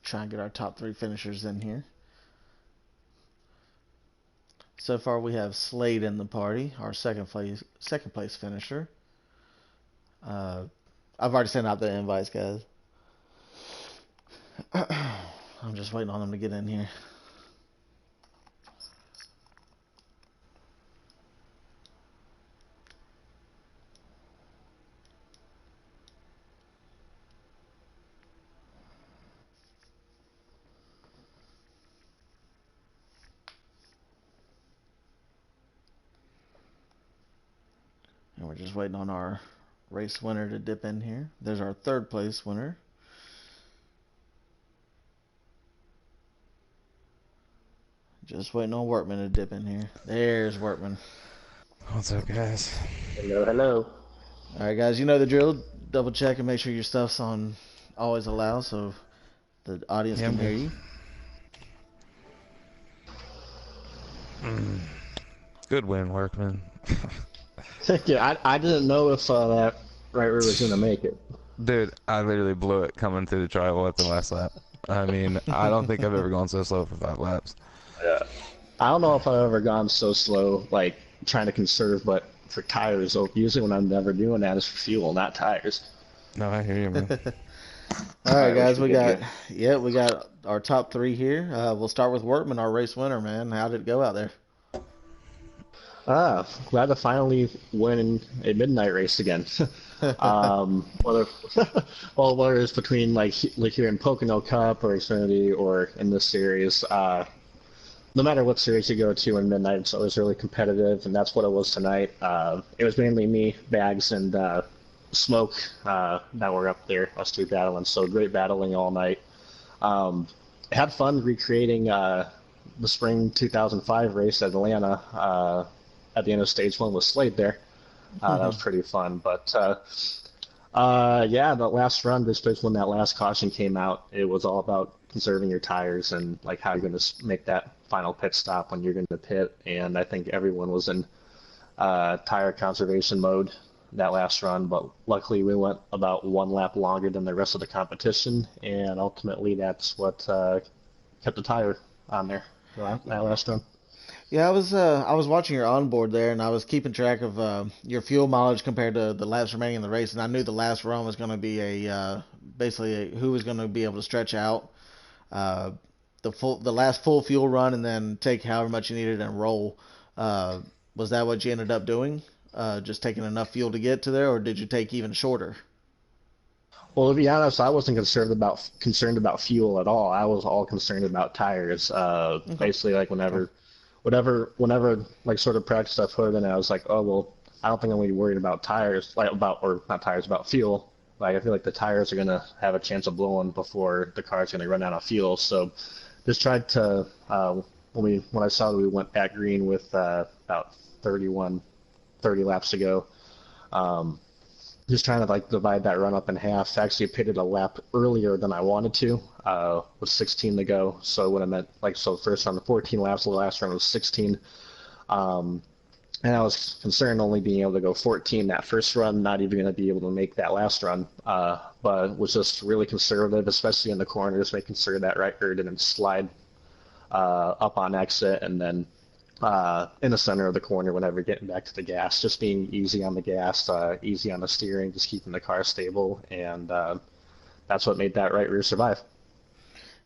Try and get our top 3 finishers in here. So far, we have Slade in the party, our second place finisher. I've already sent out the invites, guys. I'm just waiting on them to get in here. And we're just waiting on our race winner to dip in here. There's our third place winner. Just waiting on Workman to dip in here. There's Workman. What's up, guys? Hello, hello. Alright, guys, you know the drill. Double check and make sure your stuff's on always allow so the audience can hear you. Good win, Workman. Yeah, I didn't know if that right rear was going to make it. Dude, I literally blew it coming through the trial at the last lap. I mean, I don't think I've ever gone so slow for 5 laps. Yeah. I don't know if I've ever gone so slow, like, trying to conserve, but for tires, usually when I'm never doing that is for fuel, not tires. No, I hear you, man. Alright, guys, we got our top 3 here. We'll start with Workman, our race winner, man. How did it go out there? Glad to finally win a midnight race again. Whether it's between like here in Pocono Cup or Xfinity or in this series, no matter what series you go to in midnight, it's always really competitive, and that's what it was tonight. It was mainly me, Bags, and Smoke that were up there, us 2 battling. So great battling all night. Had fun recreating the spring 2005 race at Atlanta. At the end of stage 1 with Slade there. That was pretty fun. But yeah, the last run, just when that last caution came out, it was all about conserving your tires and like how you're going to make that final pit stop when you're going to pit. And I think everyone was in tire conservation mode that last run. But luckily, we went about 1 lap longer than the rest of the competition, and ultimately, that's what kept the tire on there that last run. Yeah, I was watching your onboard there, and I was keeping track of your fuel mileage compared to the laps remaining in the race, and I knew the last run was going to be who was going to be able to stretch out the last full fuel run and then take however much you needed and roll. Was that what you ended up doing? Just taking enough fuel to get to there, or did you take even shorter? Well, to be honest, I wasn't concerned about fuel at all. I was all concerned about tires. Basically, like whenever like sort of practice I put in, I was like, oh well, I don't think I'm gonna be worried about tires, about fuel. Like I feel like the tires are gonna have a chance of blowing before the car's gonna run out of fuel. So just tried to when I saw that we went back green with about 30 laps to go. Just trying to like divide that run up in half. Actually pitted a lap earlier than I wanted to, with 16 to go. So it would have meant like, so first run 14 laps, the last run was 16. And I was concerned only being able to go 14 that first run, not even going to be able to make that last run. But was just really conservative, especially in the corners, making sure that right rear didn't slide up on exit, and then in the center of the corner whenever getting back to the gas, just being easy on the gas, easy on the steering, just keeping the car stable, and that's what made that right rear survive.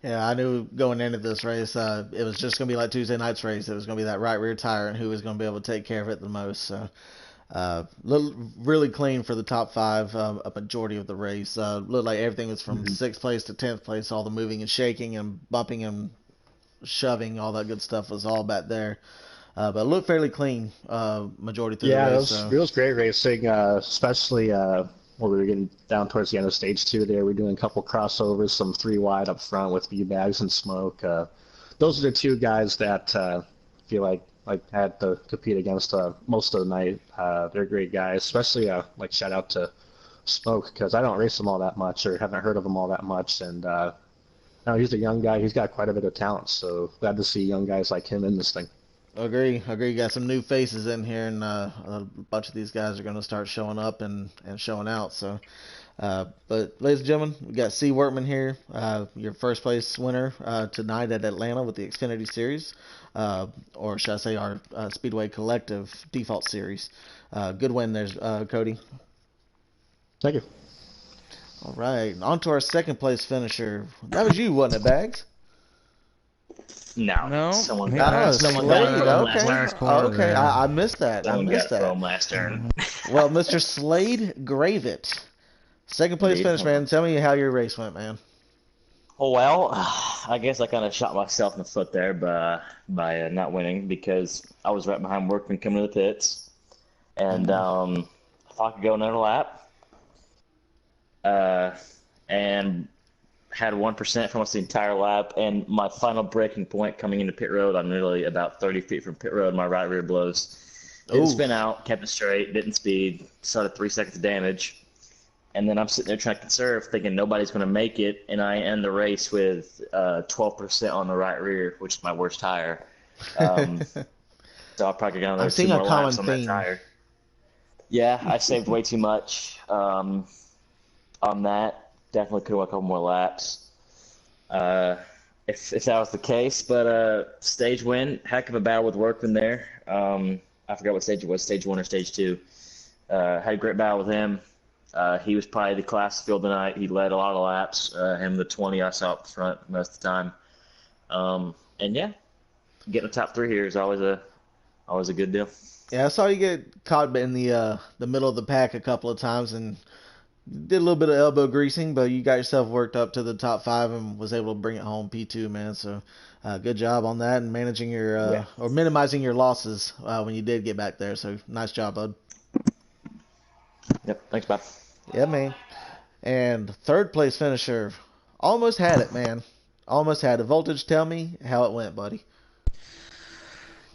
Yeah, I knew going into this race, it was just going to be like Tuesday night's race. It was going to be that right rear tire and who was going to be able to take care of it the most. So, really clean for the top five, a majority of the race. Looked like everything was from sixth place to 10th place. All the moving and shaking and bumping and shoving, all that good stuff was all back there. But it looked fairly clean, majority through the race. Yeah, it was great racing, especially when we were getting down towards the end of stage 2 there. We're doing a couple crossovers, some 3 wide up front with V-bags and smoke. Those are the 2 guys that feel like had to compete against most of the night. They're great guys, especially like shout out to Smoke, because I don't race him all that much or haven't heard of him all that much. And no, he's a young guy. He's got quite a bit of talent, so glad to see young guys like him in this thing. Agree. You got some new faces in here, and a bunch of these guys are going to start showing up and showing out. So, but ladies and gentlemen, we got C. Workman here, your first place winner tonight at Atlanta with the Xfinity Series, or should I say our Speedway Collective Default Series. Good win there, Cody. Thank you. All right, on to our second place finisher. That was you, wasn't it, Bags? No. Someone got Okay. I missed that. Someone got from last turn. Well, Mr. Slade Gravett, second place finish, man. Tell me how your race went, man. Oh, well, I guess I kind of shot myself in the foot there by not winning, because I was right behind Workman coming to the pits, and I thought I could go another lap, and had 1% for almost the entire lap, and my final braking point coming into pit road, I'm literally about 30 feet from pit road, my right rear blows. Didn't spin out, kept it straight, didn't speed, started 3 seconds of damage, and then I'm sitting there trying to conserve, thinking nobody's going to make it, and I end the race with 12% on the right rear, which is my worst tire. So I'll probably get another 2 more laps on that tire. Yeah, I saved way too much on that. Definitely could have won a couple more laps if that was the case. But stage win, heck of a battle with Workman there. I forgot what stage it was, stage 1 or stage 2. Had a great battle with him. He was probably the class of field tonight. He led a lot of laps. Him, the 20 I saw up front most of the time. And yeah, getting the top 3 here is always a good deal. Yeah, I saw you get caught in the middle of the pack a couple of times and did a little bit of elbow greasing, but you got yourself worked up to the top 5 and was able to bring it home P2, man. So good job on that and managing your or minimizing your losses when you did get back there. So nice job, bud. Yep, thanks, Bob. Yeah, man. And third place finisher, almost had it, man. Almost had it. Voltage, tell me how it went, buddy.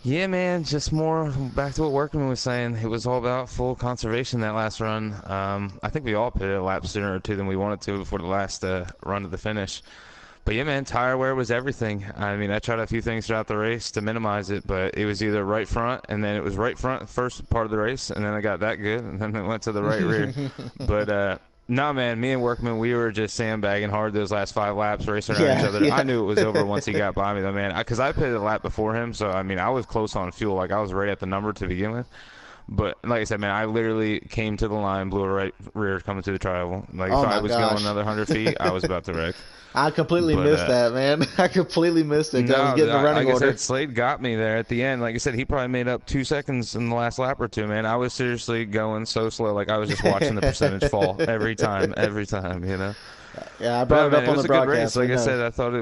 Yeah, man, just more back to what Workman was saying. It was all about full conservation that last run. I think we all pitted a lap sooner or 2 than we wanted to before the last run to the finish. But yeah, man, tire wear was everything. I mean, I tried a few things throughout the race to minimize it, but it was either right front, and then it was right front first part of the race, and then I got that good, and then it went to the right rear. But no, man, me and Workman, we were just sandbagging hard those last 5 laps, racing around each other. Yeah. I knew it was over once he got by me, though, man, because I pitted a lap before him, so, I mean, I was close on fuel. Like, I was right at the number to begin with. But, like I said, man, I literally came to the line, blew a right rear coming to the trial. Like, if I was going another 100 feet, I was about to wreck. I completely missed that, man. I completely missed it. I was getting the running order. Like I said, Slade got me there at the end. Like I said, he probably made up 2 seconds in the last lap or 2, man. I was seriously going so slow. Like I was just watching the percentage fall every time, you know. Yeah, I But brought yeah, it man, up it on was the a good race. broadcast. Like We I know. said, I thought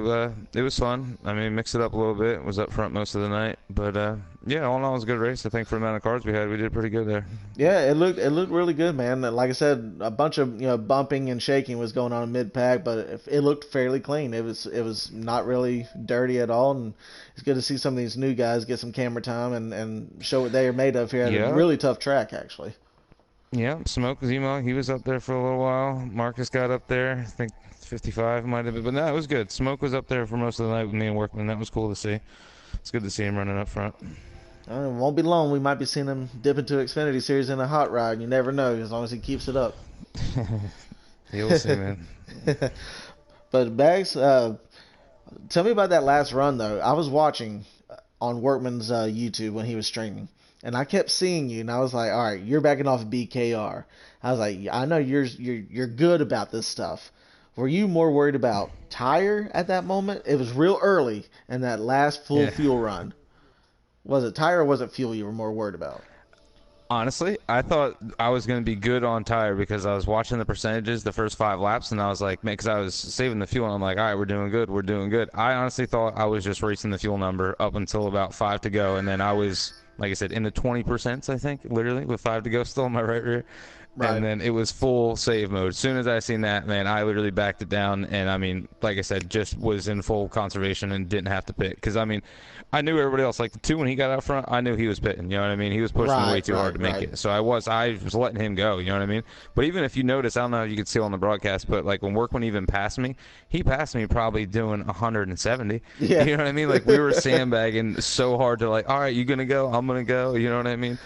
it was fun. I mean, mixed it up a little bit. Was up front most of the night, but yeah, all in all, it was a good race. I think for the amount of cars we had, we did pretty good there. Yeah, it looked really good, man. Like I said, a bunch of bumping and shaking was going on in mid pack, but it looked fairly clean. It was not really dirty at all, and it's good to see some of these new guys get some camera time and show what they are made of here at a Yeah, really tough track, actually. yeah. Smoke Zemo, he was up there for a little while. Marcus got up there. I think 55 might have been, but no, it was good. Smoke was up there for most of the night with me and Workman. That was cool to see. It's good to see him running up front. It won't be long. We might be seeing him dip into Xfinity Series in a hot rod. You never know, as long as he keeps it up. You'll see, man. But Bags, tell me about that last run though. I was watching on Workman's YouTube when he was streaming, and I kept seeing you, and I was like, all right, you're backing off of BKR. I was like, I know you're good about this stuff. Were you more worried about tire at that moment? It was real early in that last full Yeah. fuel run. Was it tire or was it fuel you were more worried about? Honestly, I thought I was going to be good on tire because I was watching the percentages the first 5 laps, and I was like, man, because I was saving the fuel, and I'm like, all right, we're doing good, we're doing good. I honestly thought I was just racing the fuel number up until about 5 to go, and then I was, like I said, in the 20%, I think, literally, with 5 to go still in my right rear. Right. And then it was full save mode. As soon as I seen that, man, I literally backed it down, and I mean, like I said, just was in full conservation and didn't have to pit. Because I mean, I knew everybody else. Like the 2 when he got out front, I knew he was pitting. You know what I mean? He was pushing way too hard to make it. So I was letting him go. You know what I mean? But even if you notice, I don't know if you could see on the broadcast, but like when Workman even passed me, he passed me probably doing 170. Yeah. You know what I mean? Like we were sandbagging so hard to like, all right, you gonna go? I'm gonna go. You know what I mean?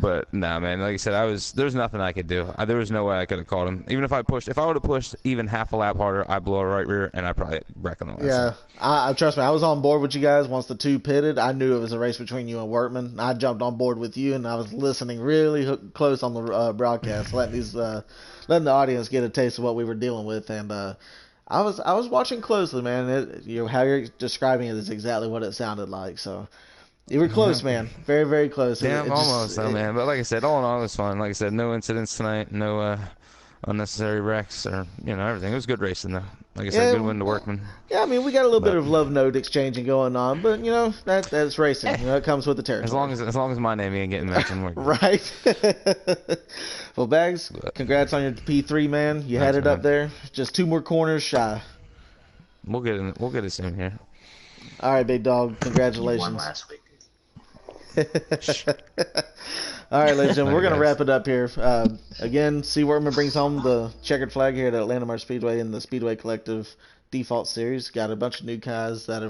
But nah, man. Like I said, there's nothing I could do. There was no way I could have caught him. Even if I would have pushed even half a lap harder, I'd blow a right rear, and I'd probably wreck on the last Yeah, lap. I trust me. I was on board with you guys once the 2 pitted. I knew it was a race between you and Workman. I jumped on board with you, and I was listening really close on the broadcast, letting the audience get a taste of what we were dealing with. And I was watching closely, man. How you're describing it is exactly what it sounded like. So you were close, man. Very, very close. Damn, almost though, man. But like I said, all in all, it was fun. Like I said, no incidents tonight, no unnecessary wrecks or everything. It was good racing though. Like I said, good win to Workman. Yeah, I mean, we got a little bit of love note exchanging going on, but that's racing. It comes with the territory. As long as my name ain't getting mentioned, we're good. Right. Well, Bags, congrats on your P3, man. You had it up there. Just 2 more corners shy. We'll get it soon here. All right, big dog. Congratulations. Won last week. All right, ladies and gentlemen, we're going to wrap it up here. Again, C. Workman brings home the checkered flag here at Atlanta Motor Speedway in the Speedway Collective Default Series. Got a bunch of new guys that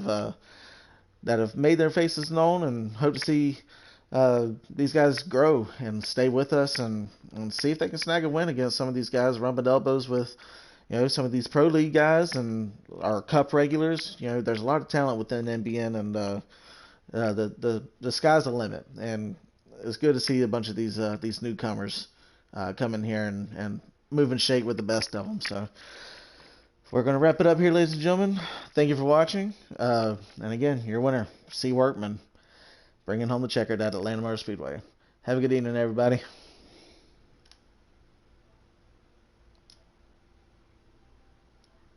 have made their faces known, and hope to see these guys grow and stay with us and see if they can snag a win against some of these guys rubbing elbows with some of these pro league guys and our cup regulars. There's a lot of talent within MBN, and the sky's the limit. And it's good to see a bunch of these newcomers come in here and move and shake with the best of them. So we're going to wrap it up here, ladies and gentlemen. Thank you for watching. And again, your winner, C. Workman, bringing home the checkered at Atlanta Motor Speedway. Have a good evening, everybody.